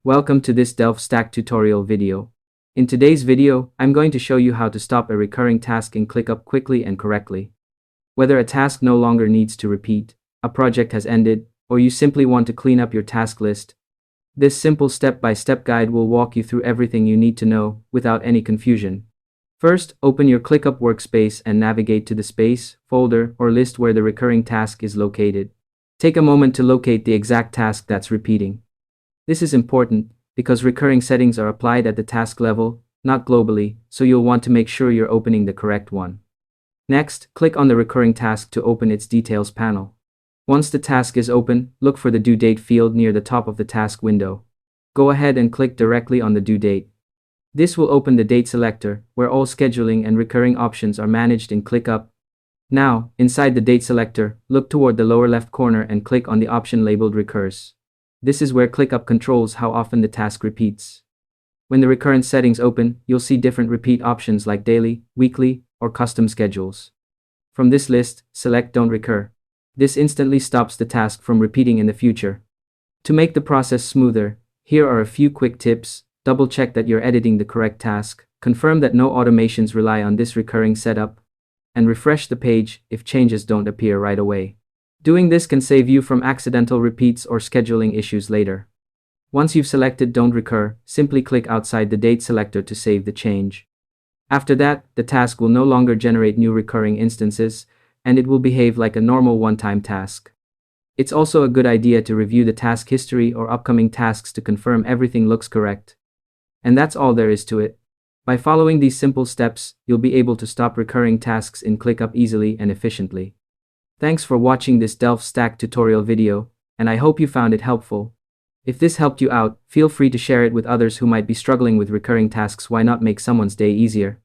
Welcome to this DelftStack tutorial video. In today's video, I'm going to show you how to stop a recurring task in ClickUp quickly and correctly. Whether a task no longer needs to repeat, a project has ended, or you simply want to clean up your task list, this simple step-by-step guide will walk you through everything you need to know without any confusion. First, open your ClickUp workspace and navigate to the space, folder, or list where the recurring task is located. Take a moment to locate the exact task that's repeating. This is important because recurring settings are applied at the task level, not globally, so you'll want to make sure you're opening the correct one. Next, click on the recurring task to open its details panel. Once the task is open, look for the due date field near the top of the task window. Go ahead and click directly on the due date. This will open the date selector, where all scheduling and recurring options are managed in ClickUp. Now, inside the date selector, look toward the lower left corner and click on the option labeled Recurs. This is where ClickUp controls how often the task repeats. When the recurrent settings open, you'll see different repeat options like daily, weekly, or custom schedules. From this list, select Don't Recur. This instantly stops the task from repeating in the future. To make the process smoother, here are a few quick tips. Double-check that you're editing the correct task, confirm that no automations rely on this recurring setup, and refresh the page if changes don't appear right away. Doing this can save you from accidental repeats or scheduling issues later. Once you've selected Don't Recur, simply click outside the date selector to save the change. After that, the task will no longer generate new recurring instances, and it will behave like a normal one-time task. It's also a good idea to review the task history or upcoming tasks to confirm everything looks correct. And that's all there is to it. By following these simple steps, you'll be able to stop recurring tasks in ClickUp easily and efficiently. Thanks for watching this DelftStack tutorial video, and I hope you found it helpful. If this helped you out, feel free to share it with others who might be struggling with recurring tasks. Why not make someone's day easier?